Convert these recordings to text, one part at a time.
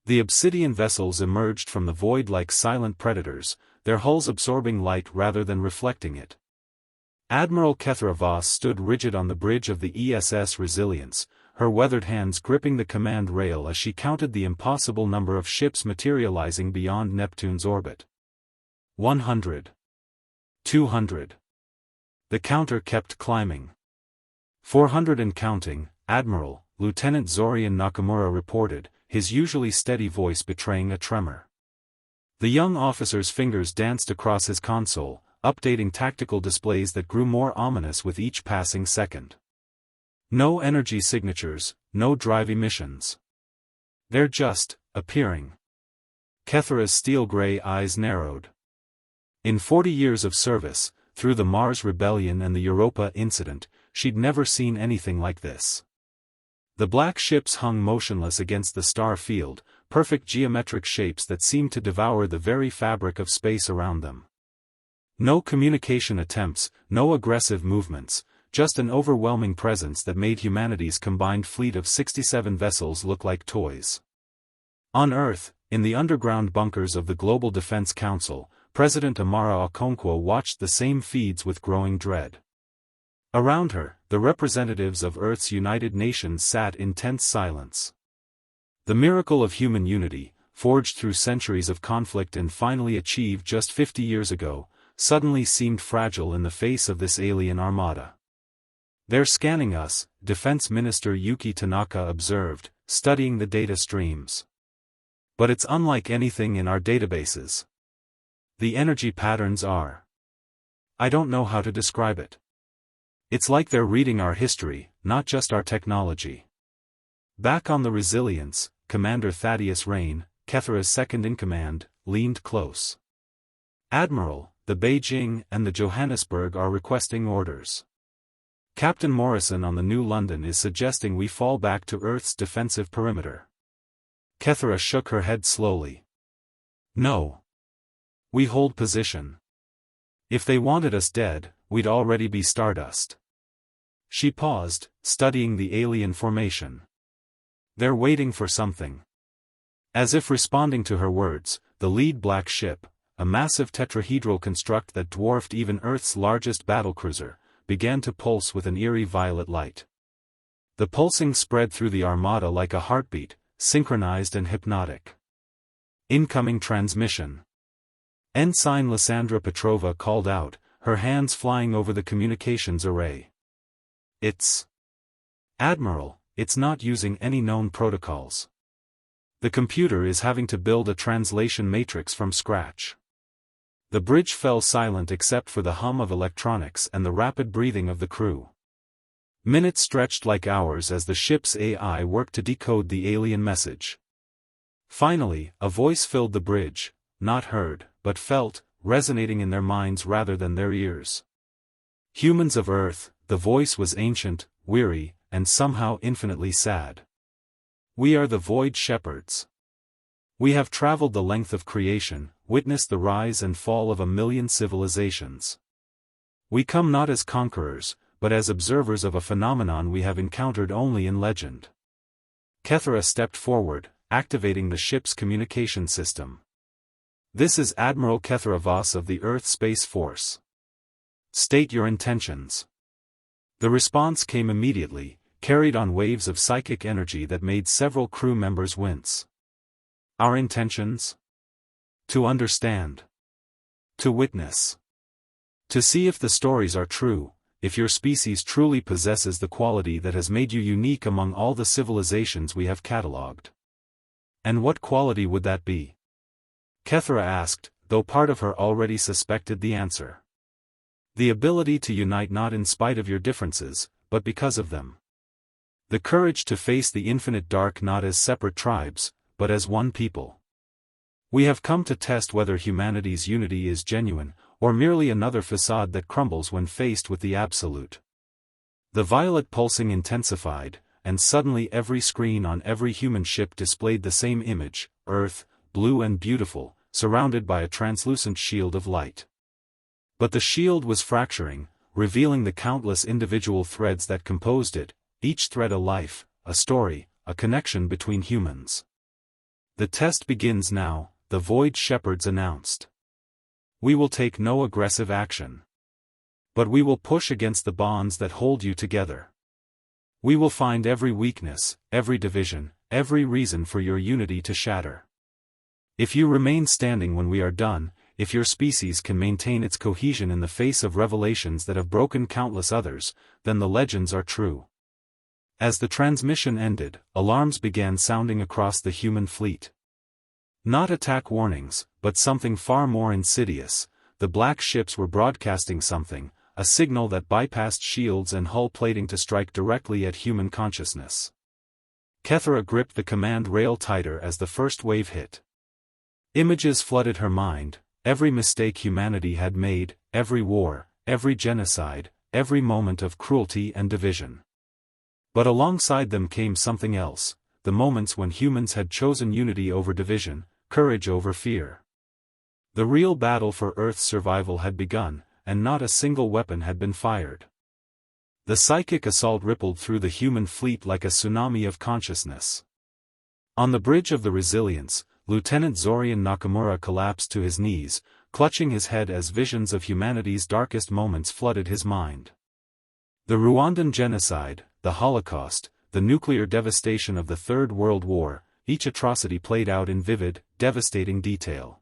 The obsidian vessels emerged from the void like silent predators, their hulls absorbing light rather than reflecting it. Admiral Kethra Voss stood rigid on the bridge of the ESS Resilience, her weathered hands gripping the command rail as she counted the impossible number of ships materializing beyond Neptune's orbit. 100. 200. The counter kept climbing. 400 and counting, Admiral, Lieutenant Zorian Nakamura reported, his usually steady voice betraying a tremor. The young officer's fingers danced across his console, updating tactical displays that grew more ominous with each passing second. No energy signatures, no drive emissions. They're just appearing. Kethra's steel-gray eyes narrowed. In 40 years of service, through the Mars Rebellion and the Europa incident, she'd never seen anything like this. The black ships hung motionless against the star field, perfect geometric shapes that seemed to devour the very fabric of space around them. No communication attempts, no aggressive movements, just an overwhelming presence that made humanity's combined fleet of 67 vessels look like toys. On Earth, in the underground bunkers of the Global Defense Council, President Amara Okonkwo watched the same feeds with growing dread. Around her, the representatives of Earth's United Nations sat in tense silence. The miracle of human unity, forged through centuries of conflict and finally achieved just 50 years ago, suddenly seemed fragile in the face of this alien armada. "They're scanning us," Defense Minister Yuki Tanaka observed, studying the data streams. "But it's unlike anything in our databases. The energy patterns are. I don't know how to describe it. It's like they're reading our history, not just our technology." Back on the Resilience, Commander Thaddeus Rain, Kethra's second-in-command, leaned close. "Admiral, the Beijing and the Johannesburg are requesting orders. Captain Morrison on the New London is suggesting we fall back to Earth's defensive perimeter." Kethra shook her head slowly. "No. We hold position. If they wanted us dead, we'd already be stardust." She paused, studying the alien formation. "They're waiting for something." As if responding to her words, the lead black ship, a massive tetrahedral construct that dwarfed even Earth's largest battlecruiser, began to pulse with an eerie violet light. The pulsing spread through the Armada like a heartbeat, synchronized and hypnotic. "Incoming transmission." Ensign Lysandra Petrova called out, her hands flying over the communications array. "It's... Admiral, it's not using any known protocols. The computer is having to build a translation matrix from scratch." The bridge fell silent except for the hum of electronics and the rapid breathing of the crew. Minutes stretched like hours as the ship's AI worked to decode the alien message. Finally, a voice filled the bridge, not heard, but felt, resonating in their minds rather than their ears. "Humans of Earth," the voice was ancient, weary, and somehow infinitely sad. "We are the Void Shepherds. We have traveled the length of creation, witnessed the rise and fall of a million civilizations. We come not as conquerors, but as observers of a phenomenon we have encountered only in legend." Kethra stepped forward, activating the ship's communication system. "This is Admiral Kethra Voss of the Earth Space Force. State your intentions." The response came immediately, carried on waves of psychic energy that made several crew members wince. "Our intentions? To understand. To witness. To see if the stories are true, if your species truly possesses the quality that has made you unique among all the civilizations we have catalogued." "And what quality would that be?" Kethra asked, though part of her already suspected the answer. "The ability to unite not in spite of your differences, but because of them. The courage to face the infinite dark not as separate tribes, but as one people. We have come to test whether humanity's unity is genuine, or merely another facade that crumbles when faced with the absolute." The violet pulsing intensified, and suddenly every screen on every human ship displayed the same image: Earth, blue and beautiful, surrounded by a translucent shield of light. But the shield was fracturing, revealing the countless individual threads that composed it, each thread a life, a story, a connection between humans. The test begins now, the Void Shepherds announced. We will take no aggressive action. But we will push against the bonds that hold you together. We will find every weakness, every division, every reason for your unity to shatter. If you remain standing when we are done, if your species can maintain its cohesion in the face of revelations that have broken countless others, then the legends are true. As the transmission ended, alarms began sounding across the human fleet. Not attack warnings, but something far more insidious. The black ships were broadcasting something, a signal that bypassed shields and hull plating to strike directly at human consciousness. Kethera gripped the command rail tighter as the first wave hit. Images flooded her mind, every mistake humanity had made, every war, every genocide, every moment of cruelty and division. But alongside them came something else, the moments when humans had chosen unity over division, courage over fear. The real battle for Earth's survival had begun, and not a single weapon had been fired. The psychic assault rippled through the human fleet like a tsunami of consciousness. On the bridge of the Resilience, Lieutenant Zorian Nakamura collapsed to his knees, clutching his head as visions of humanity's darkest moments flooded his mind. The Rwandan genocide, the Holocaust, the nuclear devastation of the Third World War, each atrocity played out in vivid, devastating detail.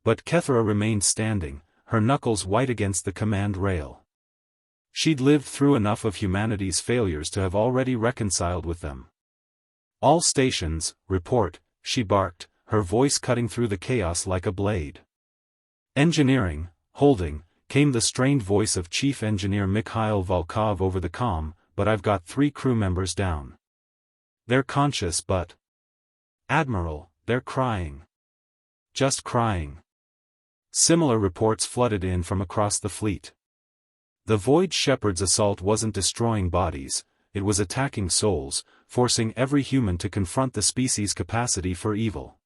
But Kethera remained standing, her knuckles white against the command rail. She'd lived through enough of humanity's failures to have already reconciled with them. All stations, report, she barked, her voice cutting through the chaos like a blade. Engineering, holding, came the strained voice of Chief Engineer Mikhail Volkov over the comm, but I've got 3 crew members down. They're conscious but... Admiral, they're crying. Just crying. Similar reports flooded in from across the fleet. The Void Shepherd's assault wasn't destroying bodies, it was attacking souls, forcing every human to confront the species' capacity for evil.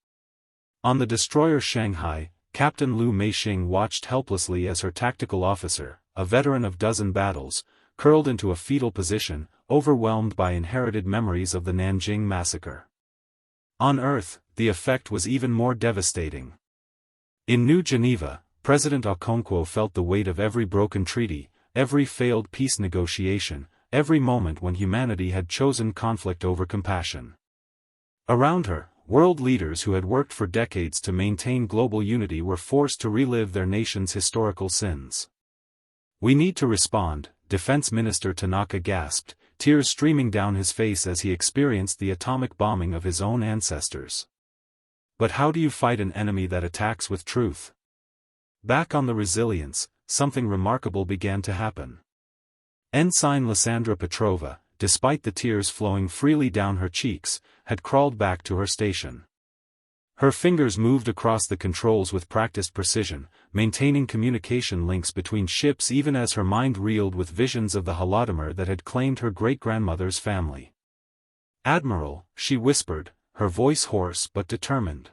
On the destroyer Shanghai, Captain Liu Meixing watched helplessly as her tactical officer, a veteran of dozen battles, curled into a fetal position, overwhelmed by inherited memories of the Nanjing massacre. On Earth, the effect was even more devastating. In New Geneva, President Okonkwo felt the weight of every broken treaty, every failed peace negotiation, every moment when humanity had chosen conflict over compassion. Around her, world leaders who had worked for decades to maintain global unity were forced to relive their nation's historical sins. We need to respond, Defense Minister Tanaka gasped, tears streaming down his face as he experienced the atomic bombing of his own ancestors. But how do you fight an enemy that attacks with truth? Back on the Resilience, something remarkable began to happen. Ensign Lysandra Petrova, despite the tears flowing freely down her cheeks, had crawled back to her station. Her fingers moved across the controls with practiced precision, maintaining communication links between ships even as her mind reeled with visions of the Holodomor that had claimed her great-grandmother's family. "Admiral," she whispered, her voice hoarse but determined.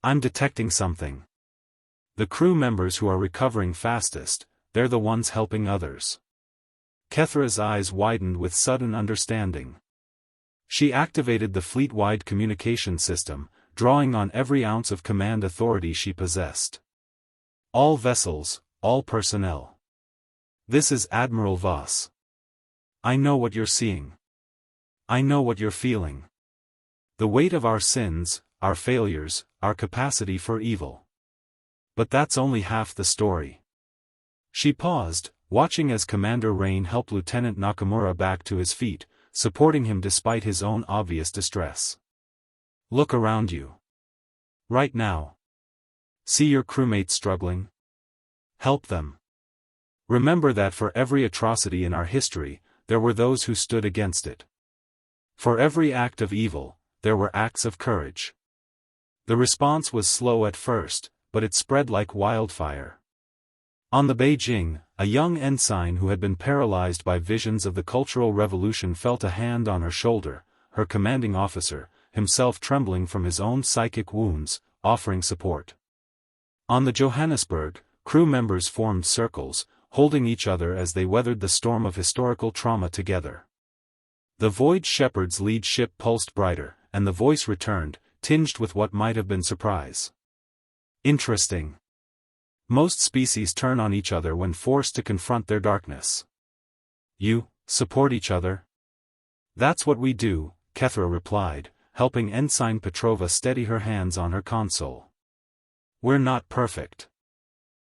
"I'm detecting something. The crew members who are recovering fastest, they're the ones helping others." Kethera's eyes widened with sudden understanding. She activated the fleet-wide communication system, drawing on every ounce of command authority she possessed. "All vessels, all personnel. This is Admiral Voss. I know what you're seeing. I know what you're feeling. The weight of our sins, our failures, our capacity for evil. But that's only half the story." She paused, watching as Commander Rain helped Lieutenant Nakamura back to his feet, supporting him despite his own obvious distress. "Look around you. Right now. See your crewmates struggling? Help them. Remember that for every atrocity in our history, there were those who stood against it. For every act of evil, there were acts of courage." The response was slow at first, but it spread like wildfire. On the Beijing, a young ensign who had been paralyzed by visions of the Cultural Revolution felt a hand on her shoulder, her commanding officer, himself trembling from his own psychic wounds, offering support. On the Johannesburg, crew members formed circles, holding each other as they weathered the storm of historical trauma together. The Void Shepherd's lead ship pulsed brighter, and the voice returned, tinged with what might have been surprise. Interesting. Most species turn on each other when forced to confront their darkness. You support each other? That's what we do, Kethra replied, helping Ensign Petrova steady her hands on her console. We're not perfect.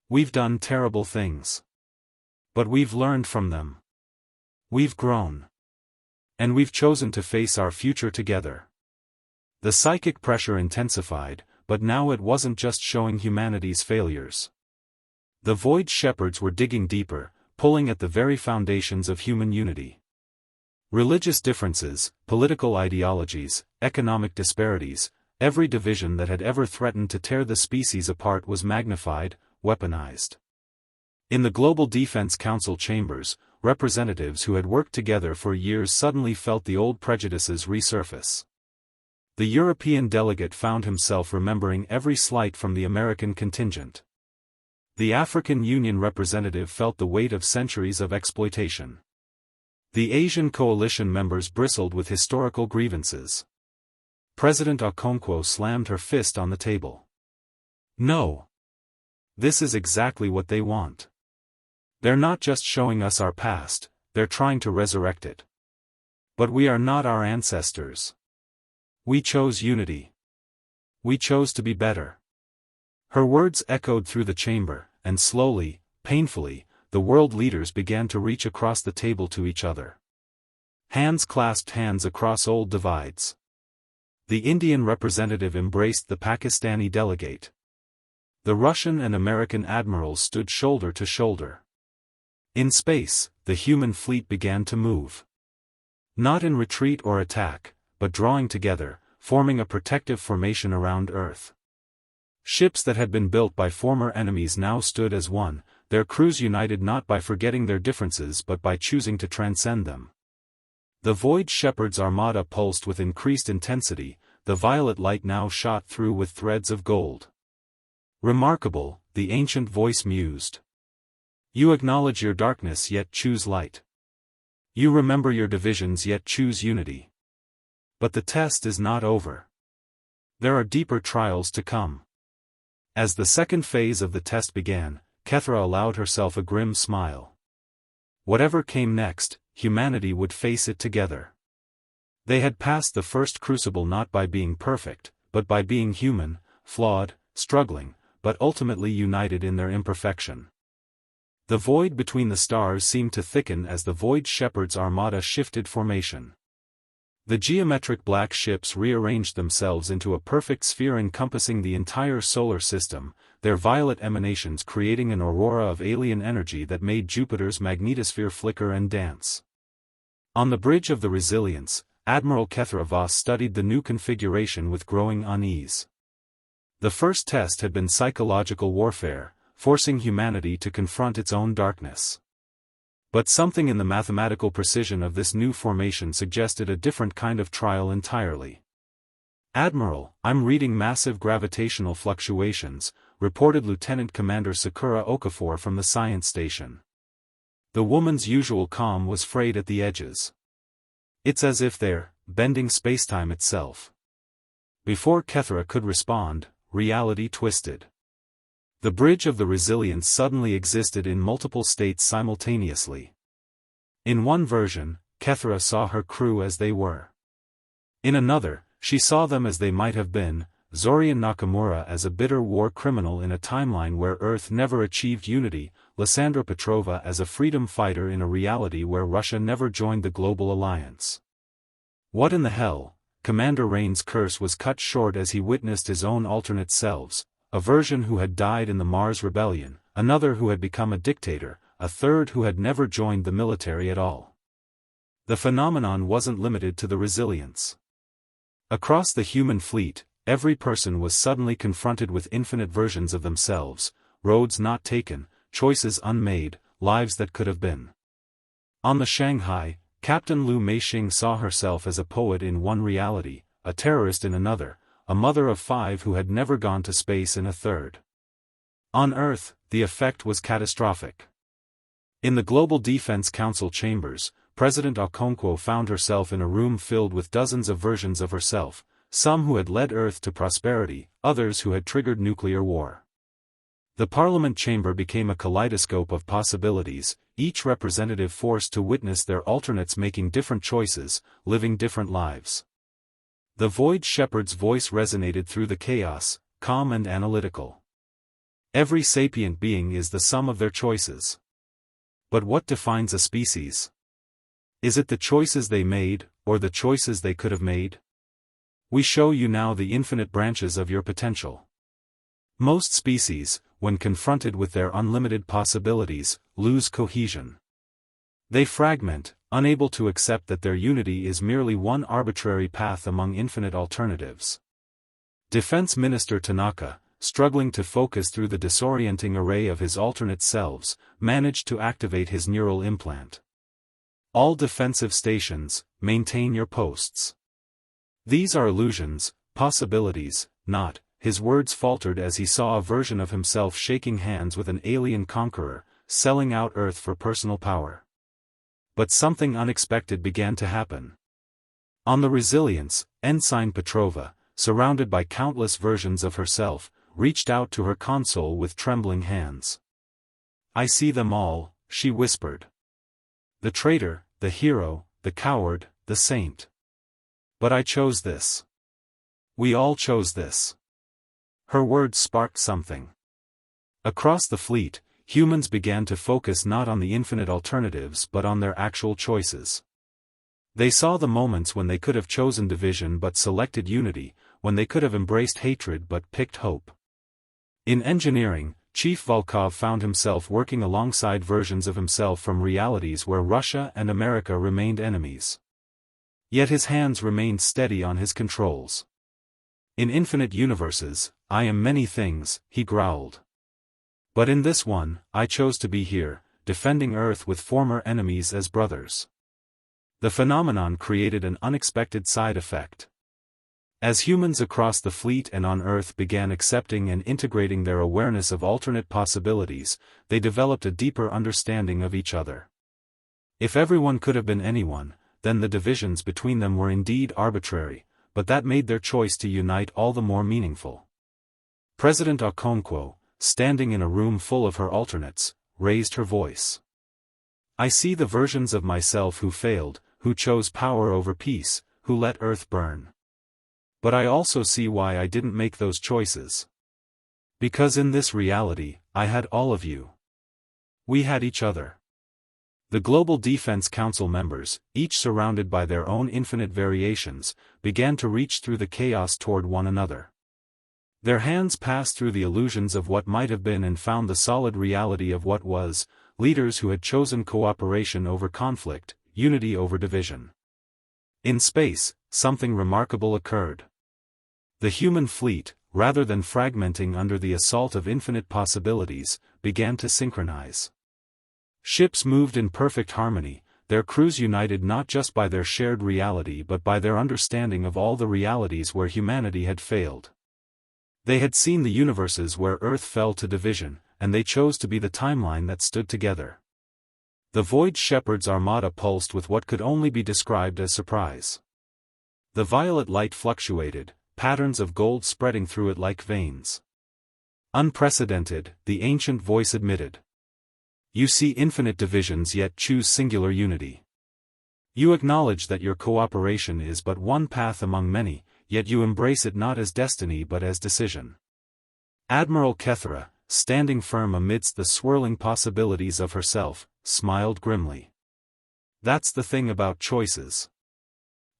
We've done terrible things. But we've learned from them. We've grown. And we've chosen to face our future together. The psychic pressure intensified, but now it wasn't just showing humanity's failures. The Void Shepherds were digging deeper, pulling at the very foundations of human unity. Religious differences, political ideologies, economic disparities, every division that had ever threatened to tear the species apart was magnified, weaponized. In the Global Defense Council chambers, representatives who had worked together for years suddenly felt the old prejudices resurface. The European delegate found himself remembering every slight from the American contingent. The African Union representative felt the weight of centuries of exploitation. The Asian coalition members bristled with historical grievances. President Unconquerable slammed her fist on the table. No. This is exactly what they want. They're not just showing us our past, they're trying to resurrect it. But we are not our ancestors. We chose unity. We chose to be better. Her words echoed through the chamber, and slowly, painfully, the world leaders began to reach across the table to each other. Hands clasped hands across old divides. The Indian representative embraced the Pakistani delegate. The Russian and American admirals stood shoulder to shoulder. In space, the human fleet began to move. Not in retreat or attack, but drawing together, forming a protective formation around Earth. Ships that had been built by former enemies now stood as one, their crews united not by forgetting their differences but by choosing to transcend them. The Void Shepherd's Armada pulsed with increased intensity, the violet light now shot through with threads of gold. Remarkable, the ancient voice mused. You acknowledge your darkness yet choose light. You remember your divisions yet choose unity. But the test is not over. There are deeper trials to come. As the second phase of the test began, Kethra allowed herself a grim smile. Whatever came next, humanity would face it together. They had passed the first crucible not by being perfect, but by being human, flawed, struggling, but ultimately united in their imperfection. The void between the stars seemed to thicken as the Void Shepherd's Armada shifted formation. The geometric black ships rearranged themselves into a perfect sphere encompassing the entire solar system, their violet emanations creating an aurora of alien energy that made Jupiter's magnetosphere flicker and dance. On the bridge of the Resilience, Admiral Kethra Voss studied the new configuration with growing unease. The first test had been psychological warfare, forcing humanity to confront its own darkness. But something in the mathematical precision of this new formation suggested a different kind of trial entirely. Admiral, I'm reading massive gravitational fluctuations, reported Lieutenant Commander Sakura Okafor from the science station. The woman's usual calm was frayed at the edges. It's as if they're bending spacetime itself. Before Kethra could respond, reality twisted. The bridge of the Resilience suddenly existed in multiple states simultaneously. In one version, Kethra saw her crew as they were. In another, she saw them as they might have been, Zorian Nakamura as a bitter war criminal in a timeline where Earth never achieved unity, Lysandra Petrova as a freedom fighter in a reality where Russia never joined the global alliance. What in the hell? Commander Rain's curse was cut short as he witnessed his own alternate selves. A version who had died in the Mars Rebellion, another who had become a dictator, a third who had never joined the military at all. The phenomenon wasn't limited to the Resilience. Across the human fleet, every person was suddenly confronted with infinite versions of themselves, roads not taken, choices unmade, lives that could have been. On the Shanghai, Captain Lu Meixing saw herself as a poet in one reality, a terrorist in another, a mother of 5 who had never gone to space in a third. On Earth, the effect was catastrophic. In the Global Defense Council chambers, President Unconquerable found herself in a room filled with dozens of versions of herself, some who had led Earth to prosperity, others who had triggered nuclear war. The Parliament chamber became a kaleidoscope of possibilities, each representative forced to witness their alternates making different choices, living different lives. The Void Shepherd's voice resonated through the chaos, calm and analytical. Every sapient being is the sum of their choices. But what defines a species? Is it the choices they made, or the choices they could have made? We show you now the infinite branches of your potential. Most species, when confronted with their unlimited possibilities, lose cohesion. They fragment, unable to accept that their unity is merely one arbitrary path among infinite alternatives. Defense Minister Tanaka, struggling to focus through the disorienting array of his alternate selves, managed to activate his neural implant. All defensive stations, maintain your posts. These are illusions, possibilities, not. His words faltered as he saw a version of himself shaking hands with an alien conqueror, selling out Earth for personal power. But something unexpected began to happen. On the Resilience, Ensign Petrova, surrounded by countless versions of herself, reached out to her console with trembling hands. "I see them all," she whispered. "The traitor, the hero, the coward, the saint. But I chose this. We all chose this." Her words sparked something. Across the fleet, humans began to focus not on the infinite alternatives but on their actual choices. They saw the moments when they could have chosen division but selected unity, when they could have embraced hatred but picked hope. In engineering, Chief Volkov found himself working alongside versions of himself from realities where Russia and America remained enemies. Yet his hands remained steady on his controls. "In infinite universes, I am many things," he growled. "But in this one, I chose to be here, defending Earth with former enemies as brothers." The phenomenon created an unexpected side effect. As humans across the fleet and on Earth began accepting and integrating their awareness of alternate possibilities, they developed a deeper understanding of each other. If everyone could have been anyone, then the divisions between them were indeed arbitrary, but that made their choice to unite all the more meaningful. President Okonkwo, standing in a room full of her alternates, raised her voice. "I see the versions of myself who failed, who chose power over peace, who let Earth burn. But I also see why I didn't make those choices. Because in this reality, I had all of you. We had each other." The Global Defense Council members, each surrounded by their own infinite variations, began to reach through the chaos toward one another. Their hands passed through the illusions of what might have been and found the solid reality of what was, leaders who had chosen cooperation over conflict, unity over division. In space, something remarkable occurred. The human fleet, rather than fragmenting under the assault of infinite possibilities, began to synchronize. Ships moved in perfect harmony, their crews united not just by their shared reality but by their understanding of all the realities where humanity had failed. They had seen the universes where Earth fell to division, and they chose to be the timeline that stood together. The Void Shepherd's Armada pulsed with what could only be described as surprise. The violet light fluctuated, patterns of gold spreading through it like veins. "Unprecedented," the ancient voice admitted. "You see infinite divisions yet choose singular unity. You acknowledge that your cooperation is but one path among many, yet you embrace it not as destiny but as decision." Admiral Kethra, standing firm amidst the swirling possibilities of herself, smiled grimly. "That's the thing about choices.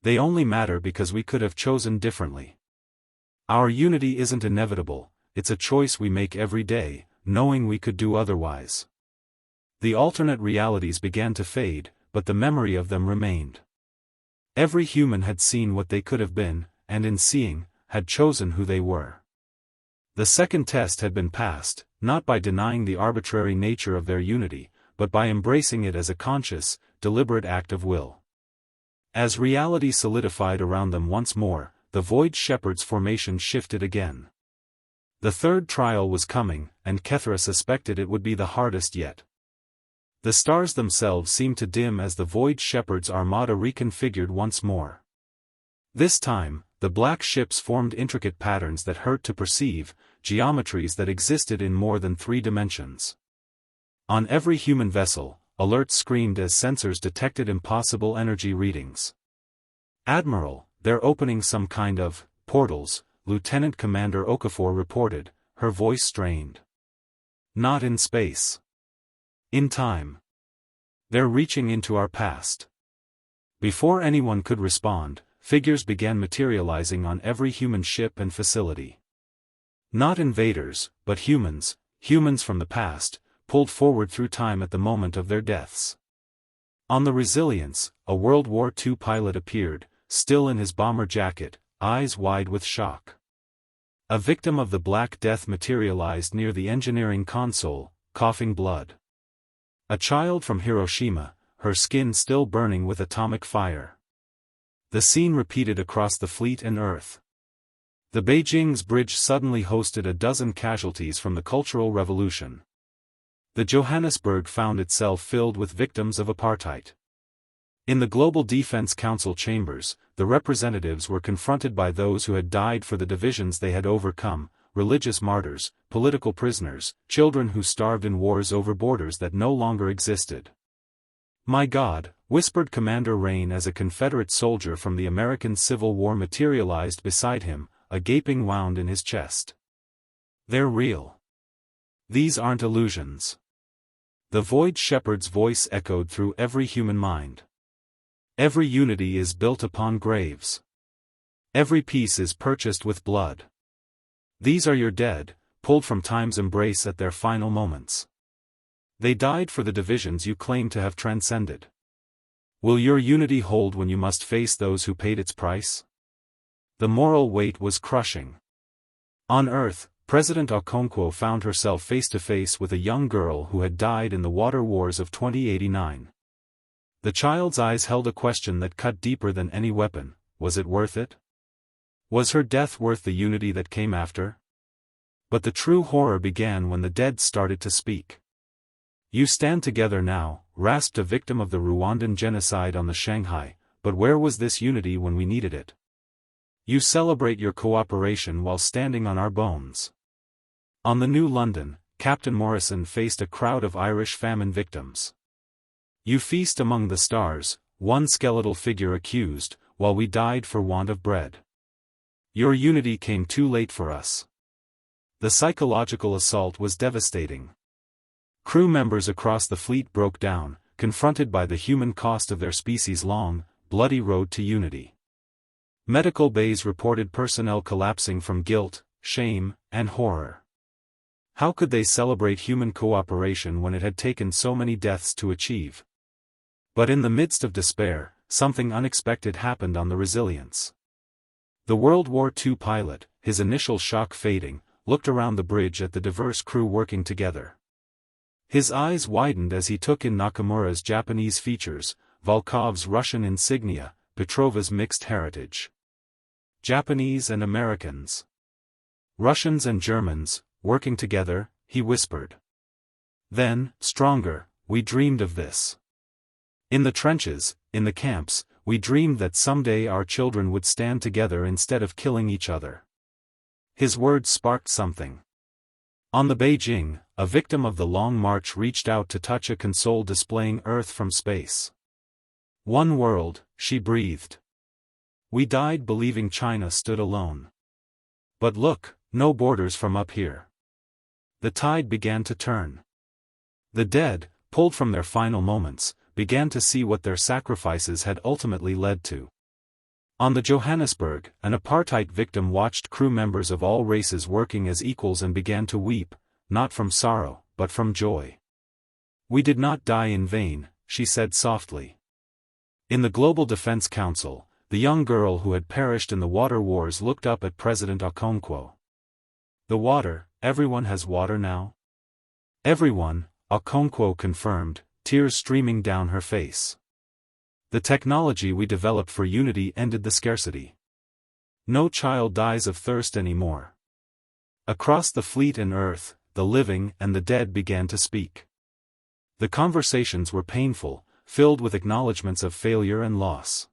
They only matter because we could have chosen differently. Our unity isn't inevitable, it's a choice we make every day, knowing we could do otherwise." The alternate realities began to fade, but the memory of them remained. Every human had seen what they could have been, and in seeing, had chosen who they were. The second test had been passed, not by denying the arbitrary nature of their unity, but by embracing it as a conscious, deliberate act of will. As reality solidified around them once more, the Void Shepherd's formation shifted again. The third trial was coming, and Kethra suspected it would be the hardest yet. The stars themselves seemed to dim as the Void Shepherd's Armada reconfigured once more. This time, the black ships formed intricate patterns that hurt to perceive, geometries that existed in more than 3 dimensions. On every human vessel, alerts screamed as sensors detected impossible energy readings. "Admiral, they're opening some kind of portals," Lieutenant Commander Okafor reported, her voice strained. "Not in space. In time. They're reaching into our past." Before anyone could respond, figures began materializing on every human ship and facility. Not invaders, but humans from the past, pulled forward through time at the moment of their deaths. On the Resilience, a World War II pilot appeared, still in his bomber jacket, eyes wide with shock. A victim of the Black Death materialized near the engineering console, coughing blood. A child from Hiroshima, her skin still burning with atomic fire. The scene repeated across the fleet and Earth. The Beijing's bridge suddenly hosted a dozen casualties from the Cultural Revolution. The Johannesburg found itself filled with victims of apartheid. In the Global Defense Council chambers, the representatives were confronted by those who had died for the divisions they had overcome, religious martyrs, political prisoners, children who starved in wars over borders that no longer existed. "My God," whispered Commander Rain as a Confederate soldier from the American Civil War materialized beside him, a gaping wound in his chest. "They're real. These aren't illusions." The Void Shepherd's voice echoed through every human mind. "Every unity is built upon graves. Every piece is purchased with blood. These are your dead, pulled from time's embrace at their final moments. They died for the divisions you claim to have transcended. Will your unity hold when you must face those who paid its price?" The moral weight was crushing. On Earth, President Okonkwo found herself face to face with a young girl who had died in the water wars of 2089. The child's eyes held a question that cut deeper than any weapon: was it worth it? Was her death worth the unity that came after? But the true horror began when the dead started to speak. "You stand together now," rasped a victim of the Rwandan genocide on the Shanghai, "but where was this unity when we needed it? You celebrate your cooperation while standing on our bones." On the New London, Captain Morrison faced a crowd of Irish famine victims. "You feast among the stars," one skeletal figure accused, "while we died for want of bread. Your unity came too late for us." The psychological assault was devastating. Crew members across the fleet broke down, confronted by the human cost of their species' long, bloody road to unity. Medical bays reported personnel collapsing from guilt, shame, and horror. How could they celebrate human cooperation when it had taken so many deaths to achieve? But in the midst of despair, something unexpected happened on the Resilience. The World War II pilot, his initial shock fading, looked around the bridge at the diverse crew working together. His eyes widened as he took in Nakamura's Japanese features, Volkov's Russian insignia, Petrova's mixed heritage. Japanese and Americans. Russians and Germans, working together, he whispered. Then, stronger, we dreamed of this. In the trenches, in the camps, we dreamed that someday our children would stand together instead of killing each other. His words sparked something. On the Beijing, a victim of the Long March reached out to touch a console displaying Earth from space. "One world," she breathed. "We died believing China stood alone. But look, no borders from up here." The tide began to turn. The dead, pulled from their final moments, began to see what their sacrifices had ultimately led to. On the Johannesburg, an apartheid victim watched crew members of all races working as equals and began to weep, not from sorrow, but from joy. "We did not die in vain," she said softly. In the Global Defense Council, the young girl who had perished in the water wars looked up at President Okonkwo. "The water, everyone has water now?" "Everyone," Okonkwo confirmed, tears streaming down her face. "The technology we developed for unity ended the scarcity. No child dies of thirst anymore." Across the fleet and Earth, the living and the dead began to speak. The conversations were painful, filled with acknowledgments of failure and loss.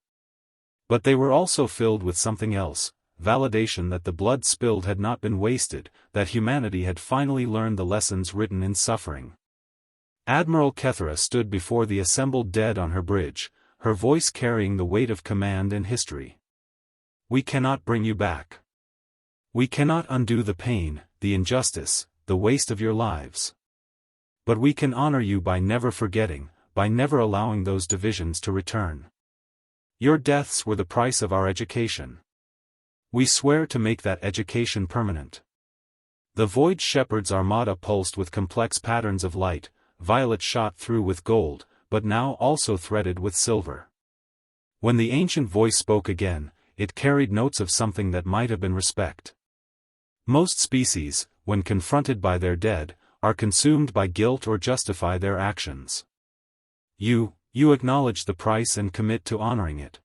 But they were also filled with something else, validation that the blood spilled had not been wasted, that humanity had finally learned the lessons written in suffering. Admiral Kethra stood before the assembled dead on her bridge, her voice carrying the weight of command and history. We cannot bring you back. We cannot undo the pain, the injustice, the waste of your lives. But we can honor you by never forgetting, by never allowing those divisions to return. Your deaths were the price of our education. We swear to make that education permanent. The Void Shepherd's Armada pulsed with complex patterns of light, violet shot through with gold, but now also threaded with silver. When the ancient voice spoke again, it carried notes of something that might have been respect. Most species, when confronted by their dead, are consumed by guilt or justify their actions. You acknowledge the price and commit to honoring it.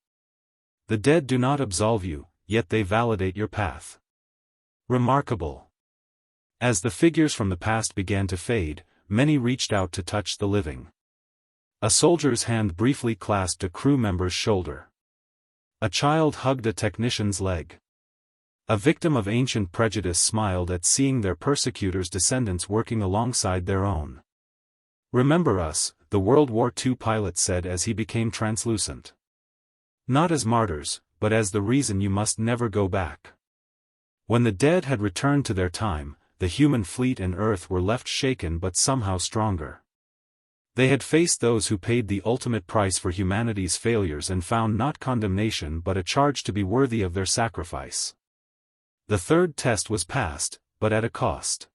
The dead do not absolve you, yet they validate your path. Remarkable. As the figures from the past began to fade, many reached out to touch the living. A soldier's hand briefly clasped a crew member's shoulder. A child hugged a technician's leg. A victim of ancient prejudice smiled at seeing their persecutors' descendants working alongside their own. Remember us, the World War II pilot said as he became translucent. Not as martyrs, but as the reason you must never go back. When the dead had returned to their time, the human fleet and Earth were left shaken but somehow stronger. They had faced those who paid the ultimate price for humanity's failures and found not condemnation but a charge to be worthy of their sacrifice. The third test was passed, but at a cost.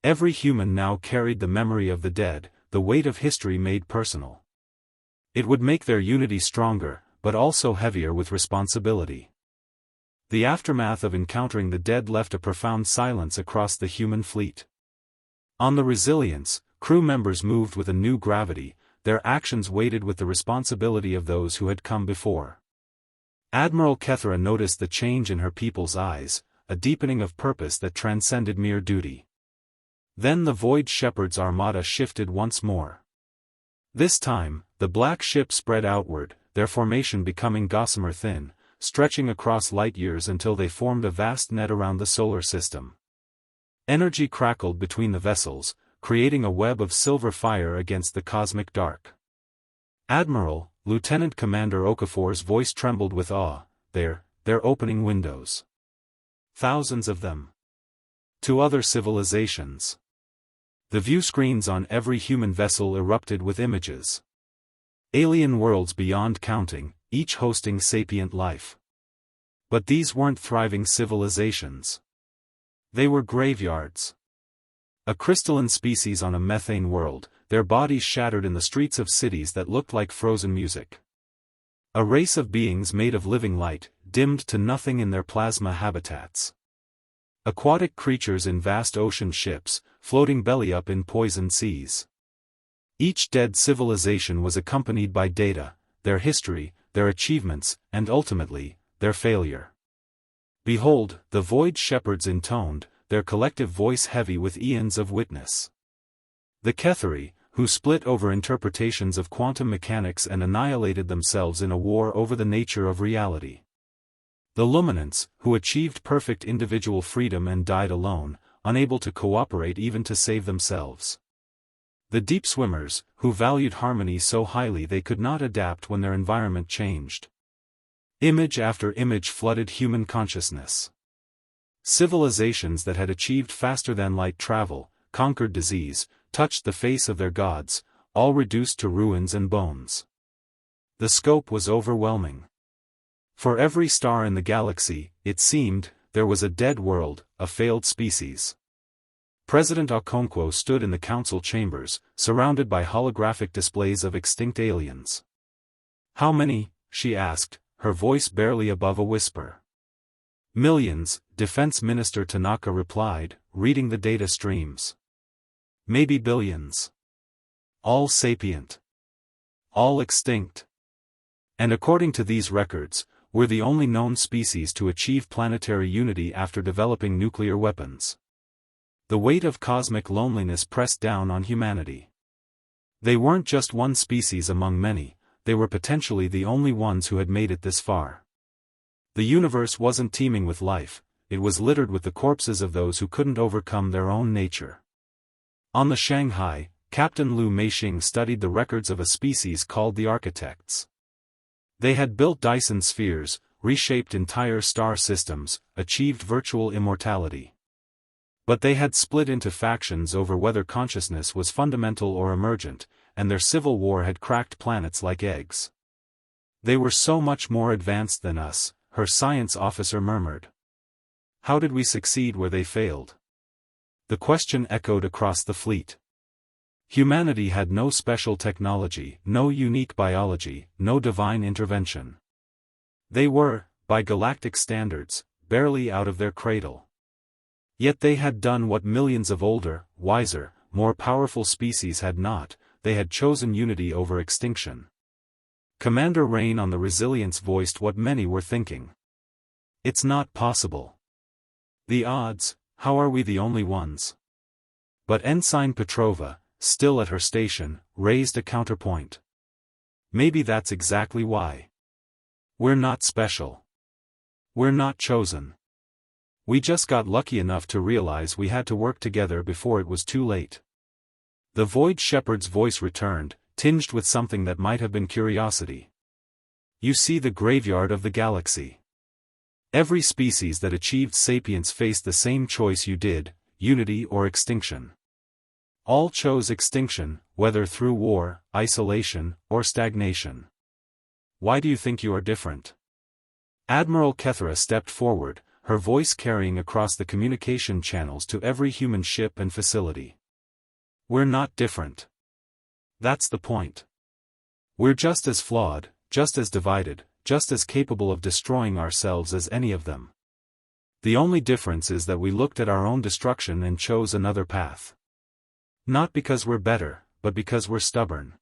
Every human now carried the memory of the dead, the weight of history made personal. It would make their unity stronger, but also heavier with responsibility. The aftermath of encountering the dead left a profound silence across the human fleet. On the Resilience, crew members moved with a new gravity, their actions weighted with the responsibility of those who had come before. Admiral Kethra noticed the change in her people's eyes, a deepening of purpose that transcended mere duty. Then the Void Shepherd's Armada shifted once more. This time, the black ship spread outward, their formation becoming gossamer thin, stretching across light years until they formed a vast net around the solar system. Energy crackled between the vessels, creating a web of silver fire against the cosmic dark. Admiral, Lieutenant Commander Okafor's voice trembled with awe. They're opening windows. Thousands of them. To other civilizations. The view screens on every human vessel erupted with images. Alien worlds beyond counting, each hosting sapient life. But these weren't thriving civilizations. They were graveyards. A crystalline species on a methane world, their bodies shattered in the streets of cities that looked like frozen music. A race of beings made of living light, dimmed to nothing in their plasma habitats. Aquatic creatures in vast ocean ships, floating belly up in poisoned seas. Each dead civilization was accompanied by data, their history, their achievements, and ultimately, their failure. Behold, the Void Shepherds intoned, their collective voice heavy with eons of witness. The Ketheri, who split over interpretations of quantum mechanics and annihilated themselves in a war over the nature of reality. The Luminants, who achieved perfect individual freedom and died alone, unable to cooperate even to save themselves. The Deep Swimmers, who valued harmony so highly they could not adapt when their environment changed. Image after image flooded human consciousness. Civilizations that had achieved faster-than-light travel, conquered disease, touched the face of their gods, all reduced to ruins and bones. The scope was overwhelming. For every star in the galaxy, it seemed, there was a dead world, a failed species. President Unconquerable stood in the council chambers, surrounded by holographic displays of extinct aliens. How many? She asked, her voice barely above a whisper. Millions, Defense Minister Tanaka replied, reading the data streams. Maybe billions. All sapient. All extinct. And according to these records, we're the only known species to achieve planetary unity after developing nuclear weapons. The weight of cosmic loneliness pressed down on humanity. They weren't just one species among many, they were potentially the only ones who had made it this far. The universe wasn't teeming with life, it was littered with the corpses of those who couldn't overcome their own nature. On the Shanghai, Captain Liu Meixing studied the records of a species called the Architects. They had built Dyson spheres, reshaped entire star systems, achieved virtual immortality. But they had split into factions over whether consciousness was fundamental or emergent, and their civil war had cracked planets like eggs. They were so much more advanced than us, her science officer murmured. How did we succeed where they failed? The question echoed across the fleet. Humanity had no special technology, no unique biology, no divine intervention. They were, by galactic standards, barely out of their cradle. Yet they had done what millions of older, wiser, more powerful species had not, they had chosen unity over extinction. Commander Rain on the Resilience voiced what many were thinking. It's not possible. The odds, how are we the only ones? But Ensign Petrova, still at her station, raised a counterpoint. Maybe that's exactly why. We're not special. We're not chosen. We just got lucky enough to realize we had to work together before it was too late. The Void Shepherd's voice returned, tinged with something that might have been curiosity. You see the graveyard of the galaxy. Every species that achieved sapience faced the same choice you did, unity or extinction. All chose extinction, whether through war, isolation, or stagnation. Why do you think you are different? Admiral Kethra stepped forward, her voice carrying across the communication channels to every human ship and facility. We're not different. That's the point. We're just as flawed, just as divided, just as capable of destroying ourselves as any of them. The only difference is that we looked at our own destruction and chose another path. Not because we're better, but because we're stubborn.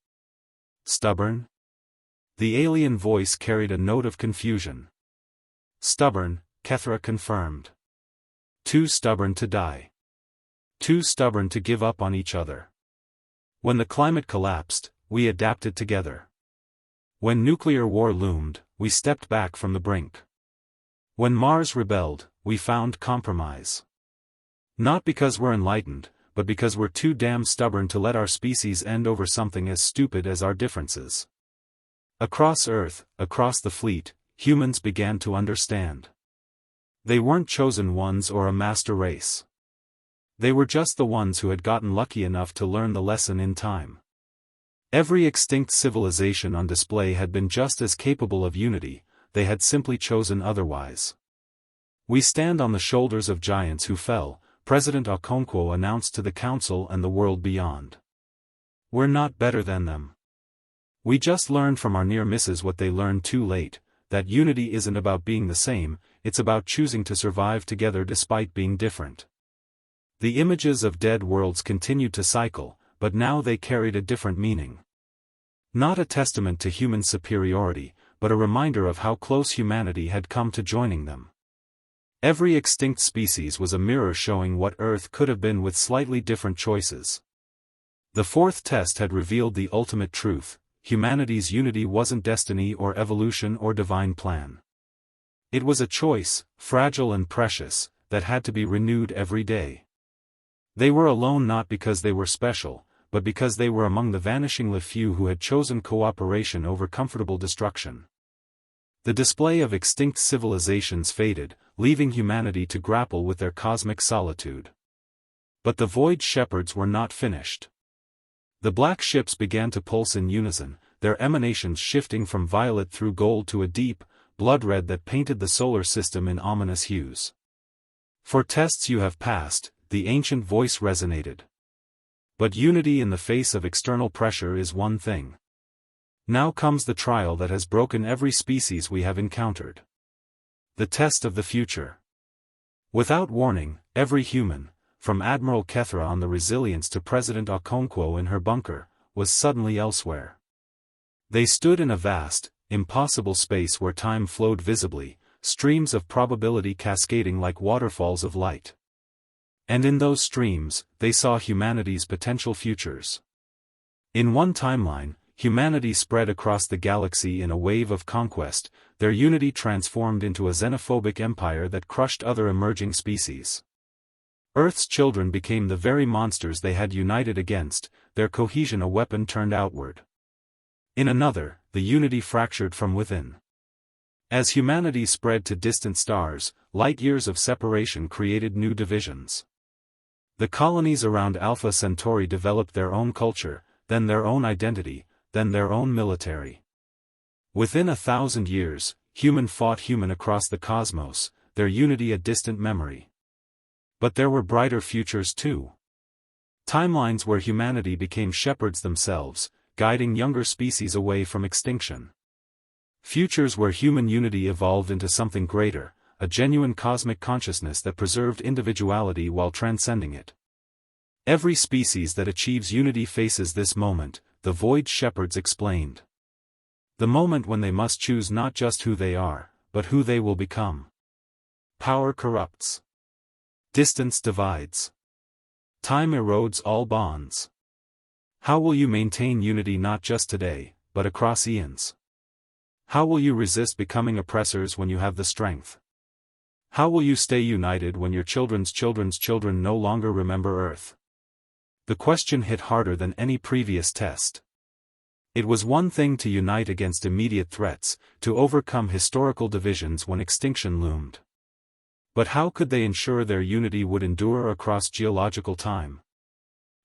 Stubborn? The alien voice carried a note of confusion. Stubborn, Kethra confirmed. Too stubborn to die. Too stubborn to give up on each other. When the climate collapsed, we adapted together. When nuclear war loomed, we stepped back from the brink. When Mars rebelled, we found compromise. Not because we're enlightened, but because we're too damn stubborn to let our species end over something as stupid as our differences. Across Earth, across the fleet, humans began to understand. They weren't chosen ones or a master race. They were just the ones who had gotten lucky enough to learn the lesson in time. Every extinct civilization on display had been just as capable of unity, they had simply chosen otherwise. We stand on the shoulders of giants who fell, President Unconquerable announced to the Council and the world beyond. We're not better than them. We just learned from our near misses what they learned too late, that unity isn't about being the same, it's about choosing to survive together despite being different. The images of dead worlds continued to cycle, but now they carried a different meaning. Not a testament to human superiority, but a reminder of how close humanity had come to joining them. Every extinct species was a mirror showing what Earth could have been with slightly different choices. The fourth test had revealed the ultimate truth: humanity's unity wasn't destiny or evolution or divine plan. It was a choice, fragile and precious, that had to be renewed every day. They were alone not because they were special, but because they were among the vanishingly few who had chosen cooperation over comfortable destruction. The display of extinct civilizations faded, leaving humanity to grapple with their cosmic solitude. But the Void Shepherds were not finished. The black ships began to pulse in unison, their emanations shifting from violet through gold to a deep, blood red that painted the solar system in ominous hues. For tests you have passed, the ancient voice resonated. But unity in the face of external pressure is one thing. Now comes the trial that has broken every species we have encountered. The test of the future. Without warning, every human, from Admiral Kethra on the Resilience to President Unconquerable in her bunker, was suddenly elsewhere. They stood in a vast, impossible space where time flowed visibly, streams of probability cascading like waterfalls of light. And in those streams, they saw humanity's potential futures. In one timeline, humanity spread across the galaxy in a wave of conquest, their unity transformed into a xenophobic empire that crushed other emerging species. Earth's children became the very monsters they had united against, their cohesion a weapon turned outward. In another, the unity fractured from within. As humanity spread to distant stars, light years of separation created new divisions. The colonies around Alpha Centauri developed their own culture, then their own identity, then their own military. Within 1,000 years, human fought human across the cosmos, their unity a distant memory. But there were brighter futures too. Timelines where humanity became shepherds themselves, guiding younger species away from extinction. Futures where human unity evolved into something greater, a genuine cosmic consciousness that preserved individuality while transcending it. Every species that achieves unity faces this moment, the Void Shepherds explained. The moment when they must choose not just who they are, but who they will become. Power corrupts. Distance divides. Time erodes all bonds. How will you maintain unity not just today, but across eons? How will you resist becoming oppressors when you have the strength? How will you stay united when your children's children's children no longer remember Earth? The question hit harder than any previous test. It was one thing to unite against immediate threats, to overcome historical divisions when extinction loomed. But how could they ensure their unity would endure across geological time?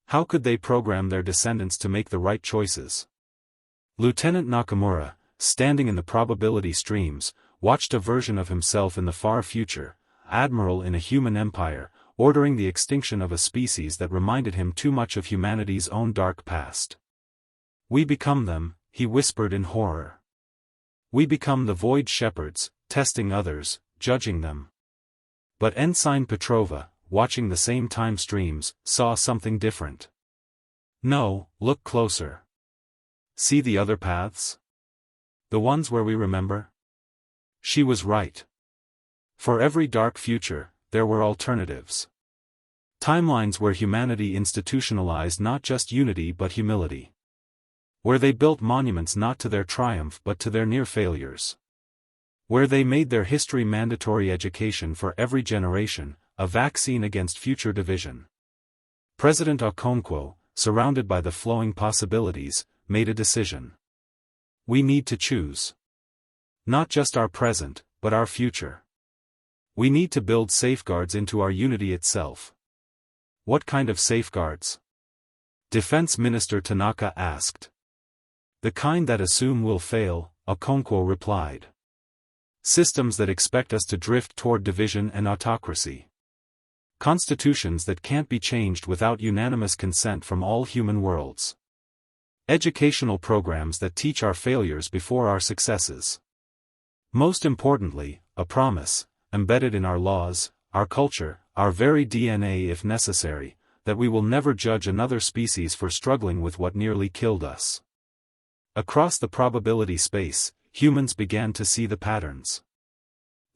How could they program their descendants to make the right choices? Lieutenant Nakamura, standing in the probability streams, watched a version of himself in the far future, admiral in a human empire, ordering the extinction of a species that reminded him too much of humanity's own dark past. We become them, he whispered in horror. We become the Void Shepherds, testing others, judging them. But Ensign Petrova, watching the same time streams, saw something different. No, look closer. See the other paths? The ones where we remember? She was right. For every dark future, there were alternatives. Timelines where humanity institutionalized not just unity but humility. Where they built monuments not to their triumph but to their near failures. Where they made their history mandatory education for every generation, a vaccine against future division. President Okonkwo, surrounded by the flowing possibilities, made a decision. We need to choose. Not just our present, but our future. We need to build safeguards into our unity itself. What kind of safeguards? Defense Minister Tanaka asked. The kind that assume we'll fail, Okonkwo replied. Systems that expect us to drift toward division and autocracy. Constitutions that can't be changed without unanimous consent from all human worlds. Educational programs that teach our failures before our successes. Most importantly, a promise, embedded in our laws, our culture, our very DNA if necessary, that we will never judge another species for struggling with what nearly killed us. Across the probability space, humans began to see the patterns.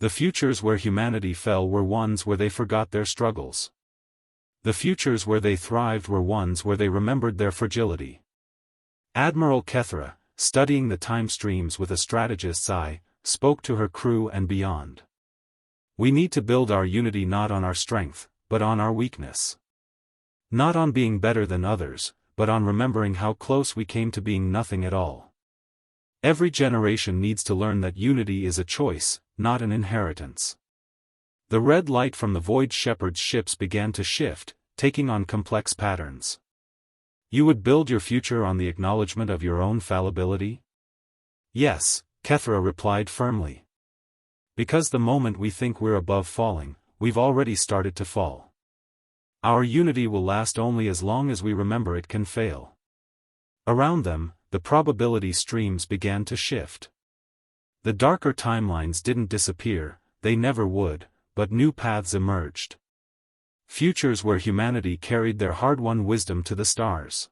The futures where humanity fell were ones where they forgot their struggles. The futures where they thrived were ones where they remembered their fragility. Admiral Kethra, studying the time streams with a strategist's eye, spoke to her crew and beyond. We need to build our unity not on our strength, but on our weakness. Not on being better than others, but on remembering how close we came to being nothing at all. Every generation needs to learn that unity is a choice, not an inheritance. The red light from the Void Shepherd's ships began to shift, taking on complex patterns. You would build your future on the acknowledgement of your own fallibility? Yes, Kethra replied firmly. Because the moment we think we're above falling, we've already started to fall. Our unity will last only as long as we remember it can fail. Around them, the probability streams began to shift. The darker timelines didn't disappear, they never would, but new paths emerged. Futures where humanity carried their hard-won wisdom to the stars.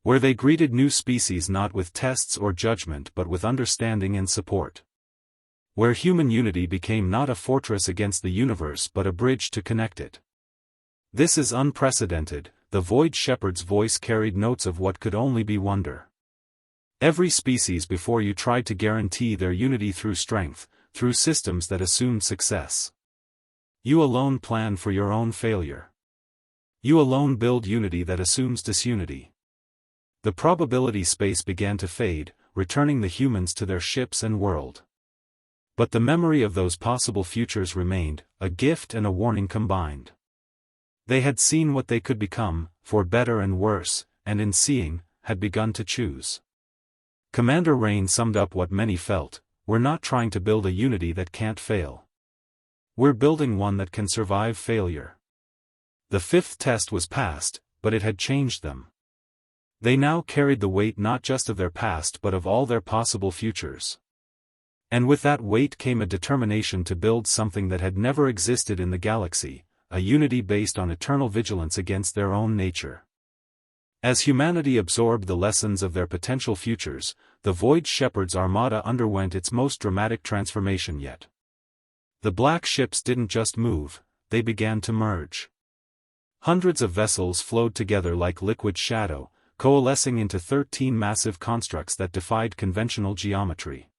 Where they greeted new species not with tests or judgment but with understanding and support. Where human unity became not a fortress against the universe but a bridge to connect it. This is unprecedented, the Void Shepherd's voice carried notes of what could only be wonder. Every species before you tried to guarantee their unity through strength, through systems that assumed success. You alone plan for your own failure. You alone build unity that assumes disunity. The probability space began to fade, returning the humans to their ships and world. But the memory of those possible futures remained, a gift and a warning combined. They had seen what they could become, for better and worse, and in seeing, had begun to choose. Commander Rain summed up what many felt: we're not trying to build a unity that can't fail. We're building one that can survive failure. The fifth test was passed, but it had changed them. They now carried the weight not just of their past but of all their possible futures. And with that weight came a determination to build something that had never existed in the galaxy, a unity based on eternal vigilance against their own nature. As humanity absorbed the lessons of their potential futures, the Void Shepherd's Armada underwent its most dramatic transformation yet. The black ships didn't just move, they began to merge. Hundreds of vessels flowed together like liquid shadow, coalescing into 13 massive constructs that defied conventional geometry.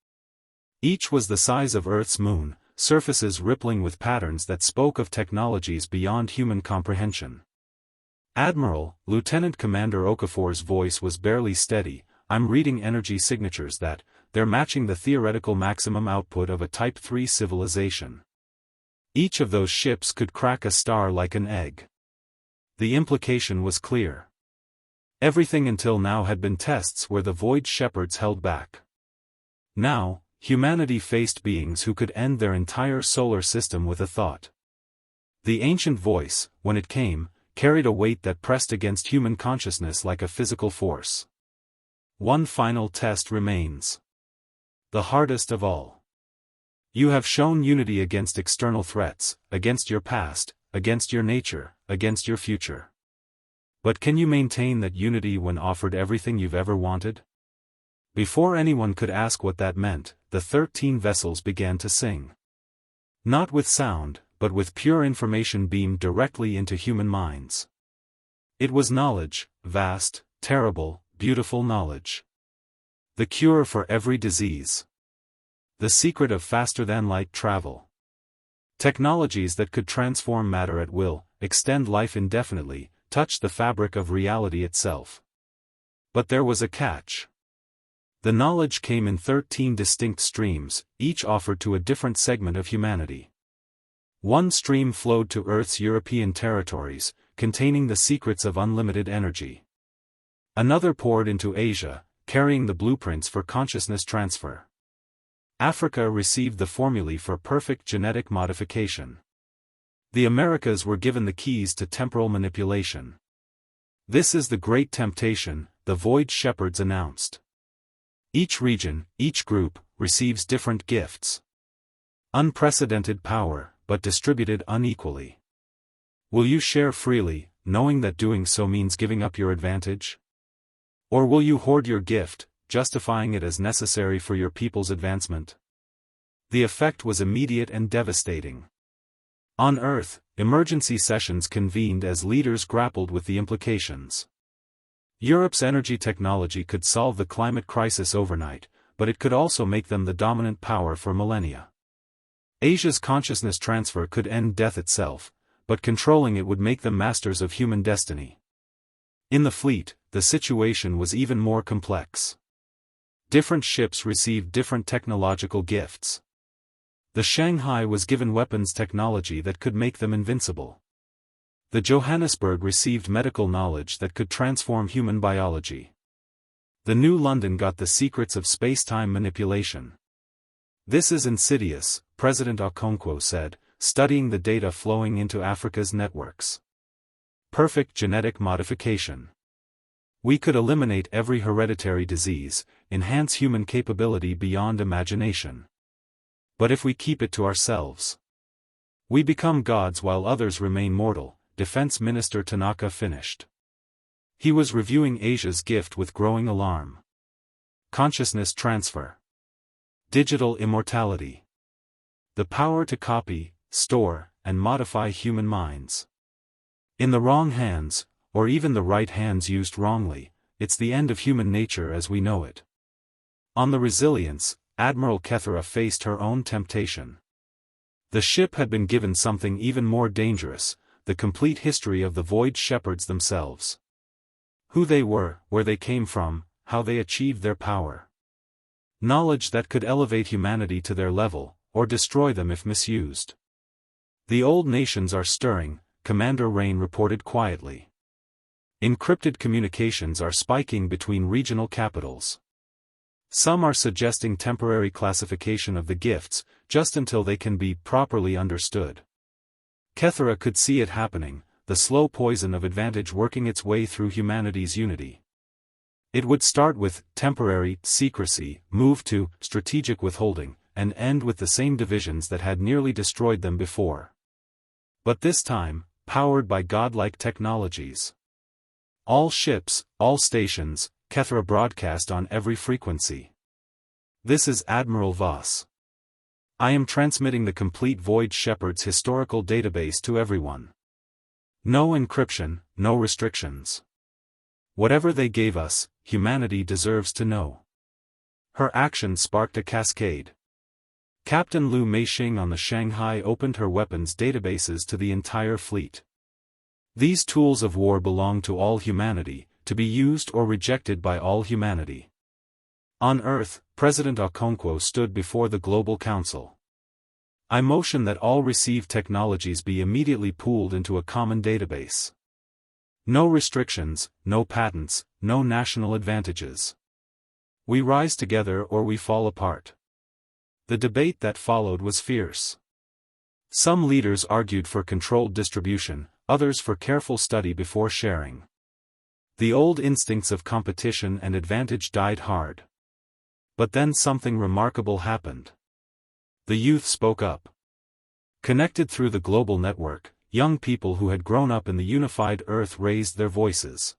Each was the size of Earth's moon, surfaces rippling with patterns that spoke of technologies beyond human comprehension. Admiral, Lieutenant Commander Okafor's voice was barely steady. I'm reading energy signatures that, they're matching the theoretical maximum output of a Type 3 civilization. Each of those ships could crack a star like an egg. The implication was clear. Everything until now had been tests where the Void Shepherds held back. Now, humanity faced beings who could end their entire solar system with a thought. The ancient voice, when it came, carried a weight that pressed against human consciousness like a physical force. One final test remains. The hardest of all. You have shown unity against external threats, against your past, against your nature, against your future. But can you maintain that unity when offered everything you've ever wanted? Before anyone could ask what that meant, the 13 vessels began to sing. Not with sound, but with pure information beamed directly into human minds. It was knowledge, vast, terrible, beautiful knowledge. The cure for every disease. The secret of faster-than-light travel. Technologies that could transform matter at will, extend life indefinitely, touch the fabric of reality itself. But there was a catch. The knowledge came in 13 distinct streams, each offered to a different segment of humanity. One stream flowed to Earth's European territories, containing the secrets of unlimited energy. Another poured into Asia, carrying the blueprints for consciousness transfer. Africa received the formulae for perfect genetic modification. The Americas were given the keys to temporal manipulation. This is the great temptation, the Void Shepherds announced. Each region, each group, receives different gifts. Unprecedented power, but distributed unequally. Will you share freely, knowing that doing so means giving up your advantage? Or will you hoard your gift, justifying it as necessary for your people's advancement? The effect was immediate and devastating. On Earth, emergency sessions convened as leaders grappled with the implications. Europe's energy technology could solve the climate crisis overnight, but it could also make them the dominant power for millennia. Asia's consciousness transfer could end death itself, but controlling it would make them masters of human destiny. In the fleet, the situation was even more complex. Different ships received different technological gifts. The Shanghai was given weapons technology that could make them invincible. The Johannesburg received medical knowledge that could transform human biology. The New London got the secrets of space-time manipulation. This is insidious, President Okonkwo said, studying the data flowing into Africa's networks. Perfect genetic modification. We could eliminate every hereditary disease, enhance human capability beyond imagination. But if we keep it to ourselves, we become gods while others remain mortal, Defense Minister Tanaka finished. He was reviewing Asia's gift with growing alarm. Consciousness transfer. Digital immortality. The power to copy, store, and modify human minds. In the wrong hands, or even the right hands used wrongly, it's the end of human nature as we know it. On the Resilience, Admiral Kethera faced her own temptation. The ship had been given something even more dangerous, the complete history of the Void Shepherds themselves. Who they were, where they came from, how they achieved their power. Knowledge that could elevate humanity to their level, or destroy them if misused. The old nations are stirring, Commander Rain reported quietly. Encrypted communications are spiking between regional capitals. Some are suggesting temporary classification of the gifts, just until they can be properly understood. Kethera could see it happening, the slow poison of advantage working its way through humanity's unity. It would start with temporary secrecy, move to strategic withholding, and end with the same divisions that had nearly destroyed them before. But this time, powered by godlike technologies. All ships, all stations, Kethera broadcast on every frequency. This is Admiral Voss. I am transmitting the complete Void Shepherd's historical database to everyone. No encryption, no restrictions. Whatever they gave us, humanity deserves to know. Her action sparked a cascade. Captain Lu Meixing on the Shanghai opened her weapons databases to the entire fleet. These tools of war belong to all humanity, to be used or rejected by all humanity. On Earth, President Unconquerable stood before the Global Council. I motion that all received technologies be immediately pooled into a common database. No restrictions, no patents, no national advantages. We rise together or we fall apart. The debate that followed was fierce. Some leaders argued for controlled distribution, others for careful study before sharing. The old instincts of competition and advantage died hard. But then something remarkable happened. The youth spoke up. Connected through the global network, young people who had grown up in the unified Earth raised their voices.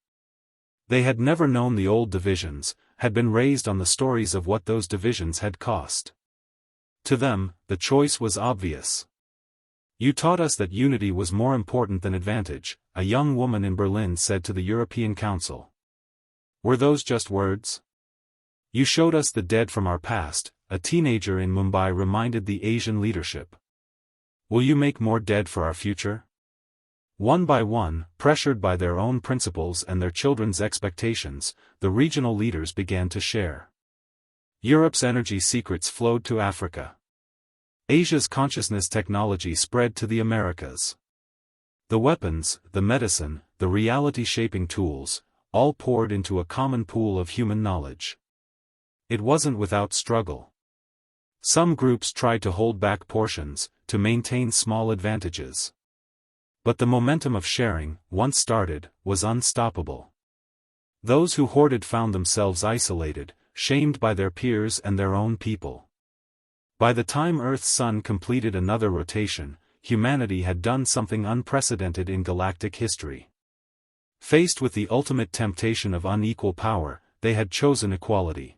They had never known the old divisions, had been raised on the stories of what those divisions had cost. To them, the choice was obvious. You taught us that unity was more important than advantage, a young woman in Berlin said to the European Council. Were those just words? You showed us the dead from our past, a teenager in Mumbai reminded the Asian leadership. Will you make more dead for our future? One by one, pressured by their own principles and their children's expectations, the regional leaders began to share. Europe's energy secrets flowed to Africa. Asia's consciousness technology spread to the Americas. The weapons, the medicine, the reality-shaping tools, all poured into a common pool of human knowledge. It wasn't without struggle. Some groups tried to hold back portions, to maintain small advantages. But the momentum of sharing, once started, was unstoppable. Those who hoarded found themselves isolated, shamed by their peers and their own people. By the time Earth's sun completed another rotation, humanity had done something unprecedented in galactic history. Faced with the ultimate temptation of unequal power, they had chosen equality.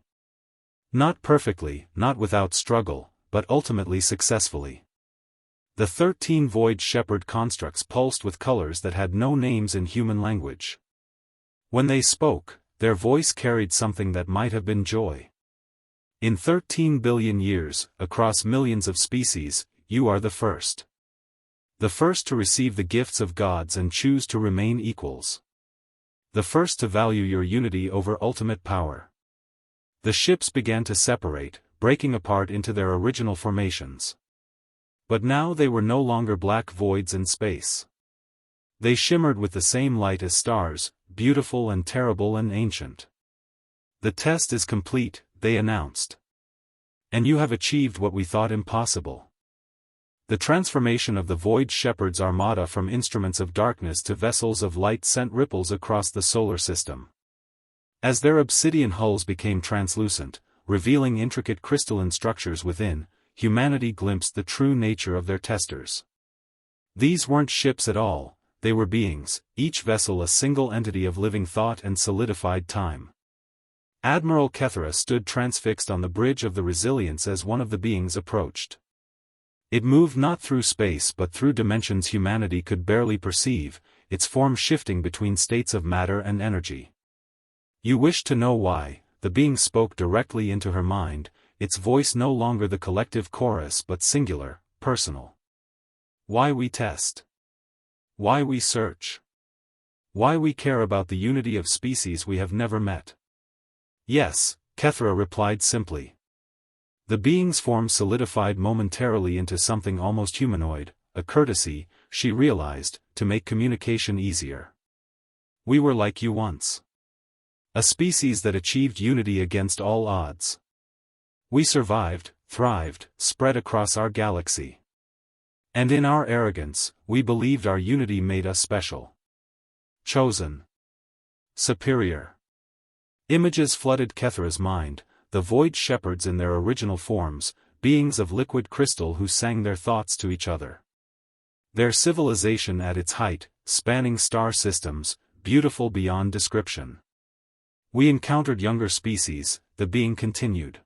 Not perfectly, not without struggle, but ultimately successfully. The 13 Void Shepherd constructs pulsed with colors that had no names in human language. When they spoke, their voice carried something that might have been joy. In 13 billion years, across millions of species, you are the first. The first to receive the gifts of gods and choose to remain equals. The first to value your unity over ultimate power. The ships began to separate, breaking apart into their original formations. But now they were no longer black voids in space. They shimmered with the same light as stars, beautiful and terrible and ancient. The test is complete, they announced. And you have achieved what we thought impossible. The transformation of the Void Shepherd's Armada from instruments of darkness to vessels of light sent ripples across the solar system. As their obsidian hulls became translucent, revealing intricate crystalline structures within, humanity glimpsed the true nature of their testers. These weren't ships at all, they were beings, each vessel a single entity of living thought and solidified time. Admiral Kethera stood transfixed on the bridge of the Resilience as one of the beings approached. It moved not through space but through dimensions humanity could barely perceive, its form shifting between states of matter and energy. You wish to know why, the being spoke directly into her mind, its voice no longer the collective chorus but singular, personal. Why we test. Why we search. Why we care about the unity of species we have never met. Yes, Kethra replied simply. The being's form solidified momentarily into something almost humanoid, a courtesy, she realized, to make communication easier. We were like you once. A species that achieved unity against all odds. We survived, thrived, spread across our galaxy. And in our arrogance, we believed our unity made us special. Chosen. Superior. Images flooded Kethra's mind, the void shepherds in their original forms, beings of liquid crystal who sang their thoughts to each other. Their civilization at its height, spanning star systems, beautiful beyond description. We encountered younger species, the being continued.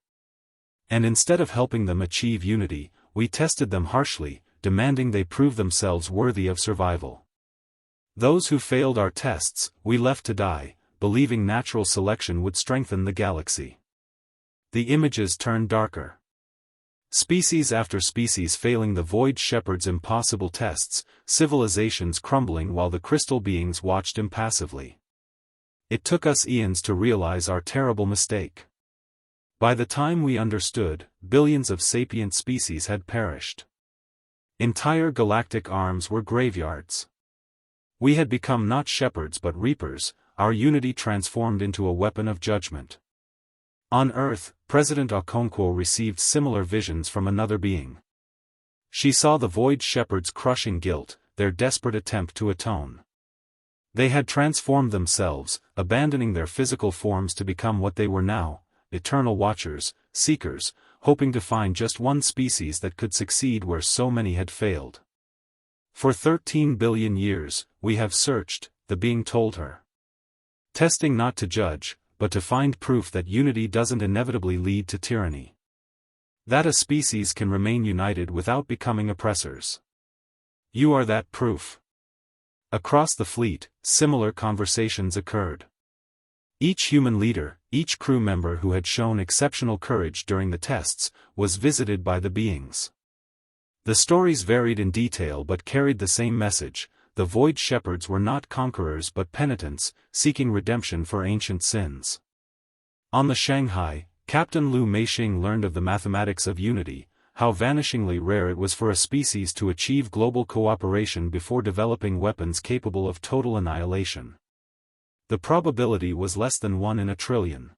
And instead of helping them achieve unity, we tested them harshly, demanding they prove themselves worthy of survival. Those who failed our tests, we left to die, believing natural selection would strengthen the galaxy. The images turned darker. Species after species failing the void shepherd's impossible tests, civilizations crumbling while the crystal beings watched impassively. It took us eons to realize our terrible mistake. By the time we understood, billions of sapient species had perished. Entire galactic arms were graveyards. We had become not shepherds but reapers, our unity transformed into a weapon of judgment. On Earth, President Unconquerable received similar visions from another being. She saw the void shepherds crushing guilt, their desperate attempt to atone. They had transformed themselves, abandoning their physical forms to become what they were now, eternal watchers, seekers, hoping to find just one species that could succeed where so many had failed. For 13 billion years, we have searched, the being told her. Testing not to judge, but to find proof that unity doesn't inevitably lead to tyranny. That a species can remain united without becoming oppressors. You are that proof. Across the fleet, similar conversations occurred. Each human leader, each crew member who had shown exceptional courage during the tests, was visited by the beings. The stories varied in detail but carried the same message: the void shepherds were not conquerors but penitents, seeking redemption for ancient sins. On the Shanghai, Captain Liu Meishing learned of the mathematics of unity, how vanishingly rare it was for a species to achieve global cooperation before developing weapons capable of total annihilation. The probability was less than 1 in a trillion.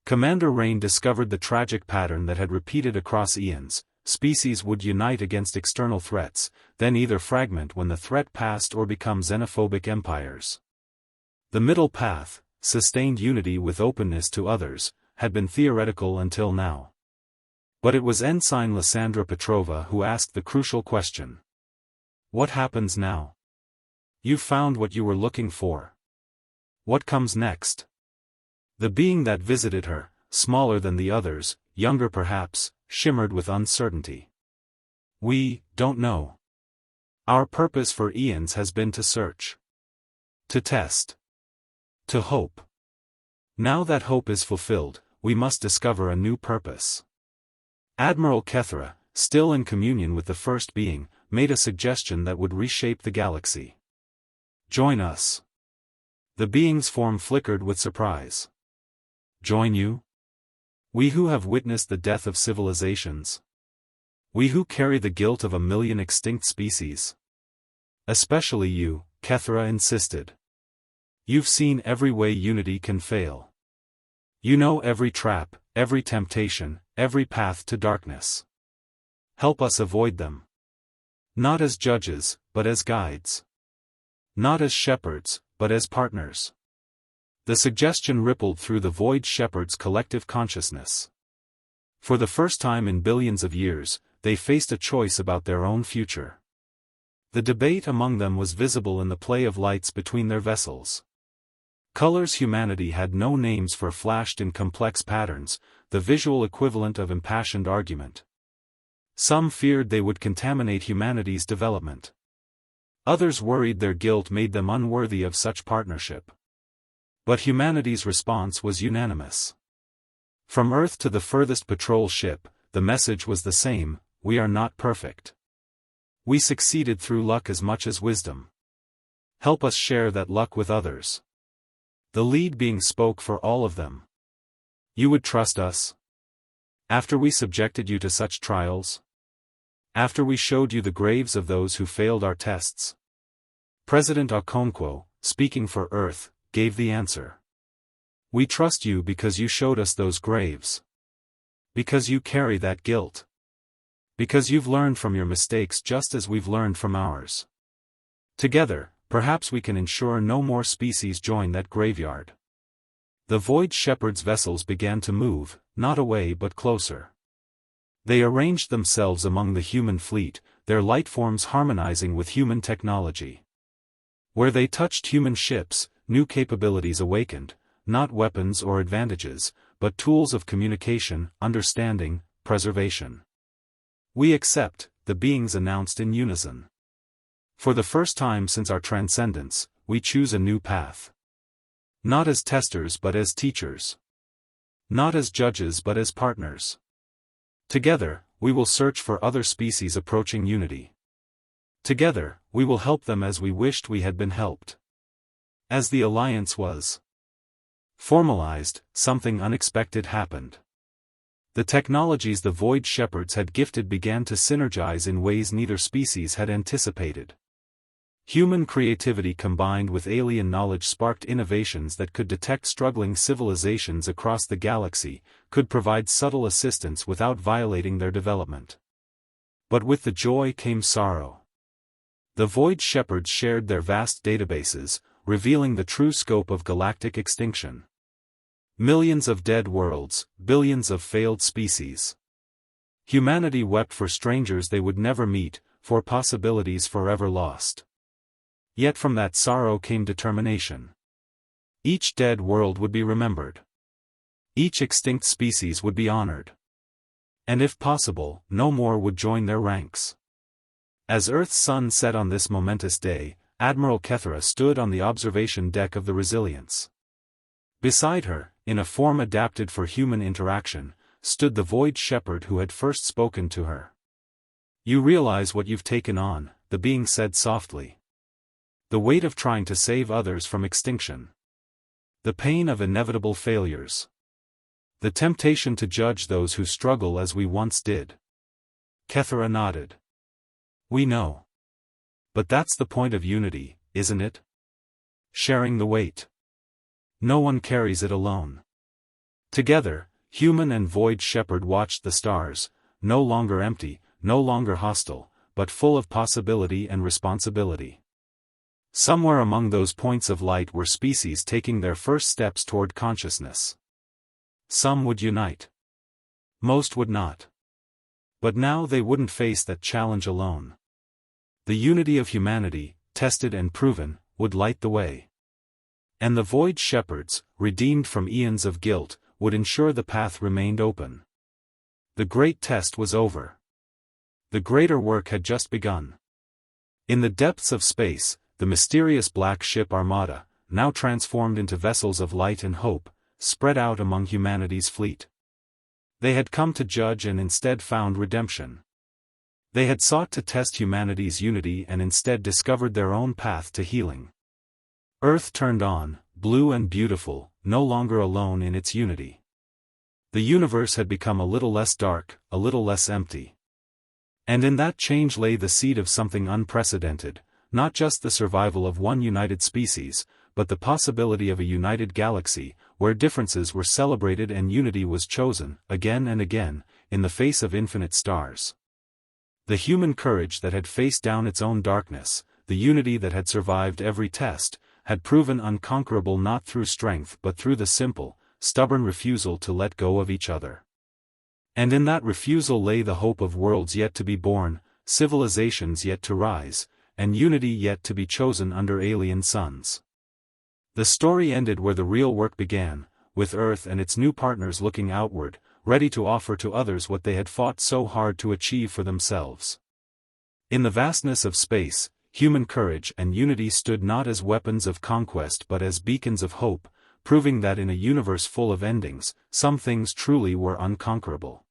Commander Rain discovered the tragic pattern that had repeated across eons: species would unite against external threats, then either fragment when the threat passed or become xenophobic empires. The middle path, sustained unity with openness to others, had been theoretical until now. But it was Ensign Lysandra Petrova who asked the crucial question. What happens now? You found what you were looking for. What comes next? The being that visited her, smaller than the others, younger perhaps, shimmered with uncertainty. We don't know. Our purpose for eons has been to search. To test. To hope. Now that hope is fulfilled, we must discover a new purpose. Admiral Kethra, still in communion with the first being, made a suggestion that would reshape the galaxy. Join us. The being's form flickered with surprise. Join you? We who have witnessed the death of civilizations. We who carry the guilt of 1 million extinct species. Especially you, Kethra insisted. You've seen every way unity can fail. You know every trap, every temptation, every path to darkness. Help us avoid them. Not as judges, but as guides. Not as shepherds, but as partners. The suggestion rippled through the void shepherd's collective consciousness. For the first time in billions of years, they faced a choice about their own future. The debate among them was visible in the play of lights between their vessels. Colors humanity had no names for flashed in complex patterns, the visual equivalent of impassioned argument. Some feared they would contaminate humanity's development. Others worried their guilt made them unworthy of such partnership. But humanity's response was unanimous. From Earth to the furthest patrol ship, the message was the same: we are not perfect. We succeeded through luck as much as wisdom. Help us share that luck with others. The lead being spoke for all of them. You would trust us? After we subjected you to such trials? After we showed you the graves of those who failed our tests? President Unconquerable, speaking for Earth, gave the answer. We trust you because you showed us those graves. Because you carry that guilt. Because you've learned from your mistakes just as we've learned from ours. Together, perhaps we can ensure no more species join that graveyard. The Void Shepherd's vessels began to move, not away but closer. They arranged themselves among the human fleet, their light forms harmonizing with human technology. Where they touched human ships, new capabilities awakened, not weapons or advantages, but tools of communication, understanding, preservation. We accept, the beings announced in unison. For the first time since our transcendence, we choose a new path. Not as testers but as teachers. Not as judges but as partners. Together, we will search for other species approaching unity. Together, we will help them as we wished we had been helped. As the alliance was formalized, something unexpected happened. The technologies the Void Shepherds had gifted began to synergize in ways neither species had anticipated. Human creativity combined with alien knowledge sparked innovations that could detect struggling civilizations across the galaxy, could provide subtle assistance without violating their development. But with the joy came sorrow. The Void Shepherds shared their vast databases, revealing the true scope of galactic extinction. Millions of dead worlds, billions of failed species. Humanity wept for strangers they would never meet, for possibilities forever lost. Yet from that sorrow came determination. Each dead world would be remembered. Each extinct species would be honored. And if possible, no more would join their ranks. As Earth's sun set on this momentous day, Admiral Kethera stood on the observation deck of the Resilience. Beside her, in a form adapted for human interaction, stood the Void Shepherd who had first spoken to her. You realize what you've taken on, the being said softly. The weight of trying to save others from extinction. The pain of inevitable failures. The temptation to judge those who struggle as we once did. Kethera nodded. We know. But that's the point of unity, isn't it? Sharing the weight. No one carries it alone. Together, human and Void Shepherd watched the stars, no longer empty, no longer hostile, but full of possibility and responsibility. Somewhere among those points of light were species taking their first steps toward consciousness. Some would unite. Most would not. But now they wouldn't face that challenge alone. The unity of humanity, tested and proven, would light the way. And the Void Shepherds, redeemed from eons of guilt, would ensure the path remained open. The great test was over. The greater work had just begun. In the depths of space, the mysterious black ship Armada, now transformed into vessels of light and hope, spread out among humanity's fleet. They had come to judge and instead found redemption. They had sought to test humanity's unity and instead discovered their own path to healing. Earth turned on, blue and beautiful, no longer alone in its unity. The universe had become a little less dark, a little less empty. And in that change lay the seed of something unprecedented, not just the survival of one united species, but the possibility of a united galaxy, where differences were celebrated and unity was chosen, again and again, in the face of infinite stars. The human courage that had faced down its own darkness, the unity that had survived every test, had proven unconquerable not through strength but through the simple, stubborn refusal to let go of each other. And in that refusal lay the hope of worlds yet to be born, civilizations yet to rise, and unity yet to be chosen under alien suns. The story ended where the real work began, with Earth and its new partners looking outward, ready to offer to others what they had fought so hard to achieve for themselves. In the vastness of space, human courage and unity stood not as weapons of conquest but as beacons of hope, proving that in a universe full of endings, some things truly were unconquerable.